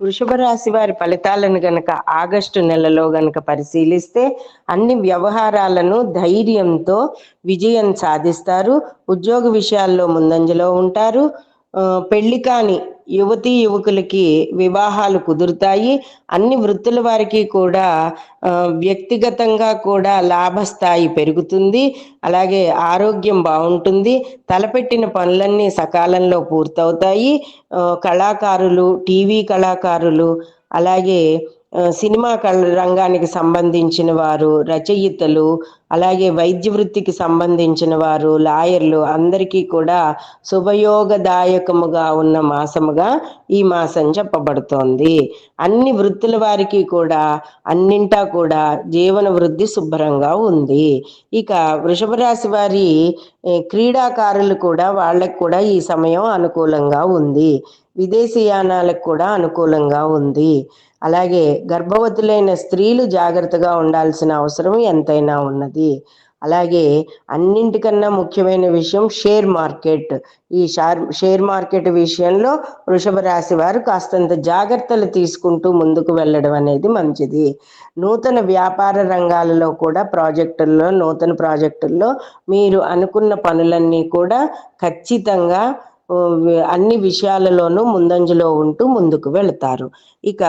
వృషభ రాశి వారి ఫలితాలను గనక ఆగస్టు నెలలో గనక పరిశీలిస్తే అన్ని వ్యవహారాలను ధైర్యంతో విజయం సాధిస్తారు. ఉద్యోగ విషయాల్లో ముందంజలో ఉంటారు. పెళ్లి కాని యువతీ యువకులకి వివాహాలు కుదురుతాయి. అన్ని వృత్తుల వారికి కూడా వ్యక్తిగతంగా కూడా లాభస్థాయి పెరుగుతుంది. అలాగే ఆరోగ్యం బాగుంటుంది. తలపెట్టిన పనులన్నీ సకాలంలో పూర్తవుతాయి. కళాకారులు, టీవీ కళాకారులు, అలాగే సినిమా రంగానికి సంబంధించిన వారు, రచయితలు, అలాగే వైద్య వృత్తికి సంబంధించిన వారు, లాయర్లు అందరికీ కూడా శుభయోగదాయకముగా ఉన్న మాసముగా ఈ మాసం చెప్పబడుతోంది. అన్ని వృత్తుల వారికి కూడా అన్నింటా కూడా జీవన వృద్ధి శుభ్రంగా ఉంది. ఇక వృషభ రాశి వారి క్రీడాకారులు కూడా, వాళ్ళకు కూడా ఈ సమయం అనుకూలంగా ఉంది. విదేశీయానాలకు కూడా అనుకూలంగా ఉంది. అలాగే గర్భవతులైన స్త్రీలు జాగ్రత్తగా ఉండాల్సిన అవసరం ఎంతైనా ఉన్నది. అలాగే అన్నింటికన్నా ముఖ్యమైన విషయం షేర్ మార్కెట్. ఈ షేర్ మార్కెట్ విషయంలో వృషభ రాశి వారు కాస్తంత జాగ్రత్తలు తీసుకుంటూ ముందుకు వెళ్ళడం అనేది మంచిది. నూతన వ్యాపార రంగాలలో కూడా నూతన ప్రాజెక్టుల్లో మీరు అనుకున్న పనులన్నీ కూడా ఖచ్చితంగా అన్ని విషయాలలోనూ ముందంజలో ఉంటూ ముందుకు వెళతారు. ఇక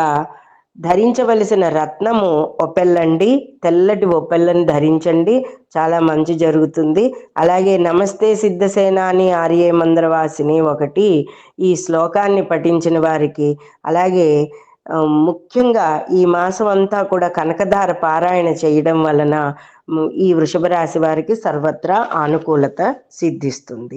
ధరించవలసిన రత్నము ఒపెల్లండి. తెల్లటి ఒపెల్లని ధరించండి, చాలా మంచి జరుగుతుంది. అలాగే నమస్తే సిద్ధసేనాని ఆర్యే మంద్రవాసిని ఒకటి ఈ శ్లోకాన్ని పఠించిన వారికి, అలాగే ముఖ్యంగా ఈ మాసం అంతా కూడా కనకధార పారాయణ చేయడం వలన ఈ వృషభ రాశి వారికి సర్వత్రా అనుకూలత సిద్ధిస్తుంది.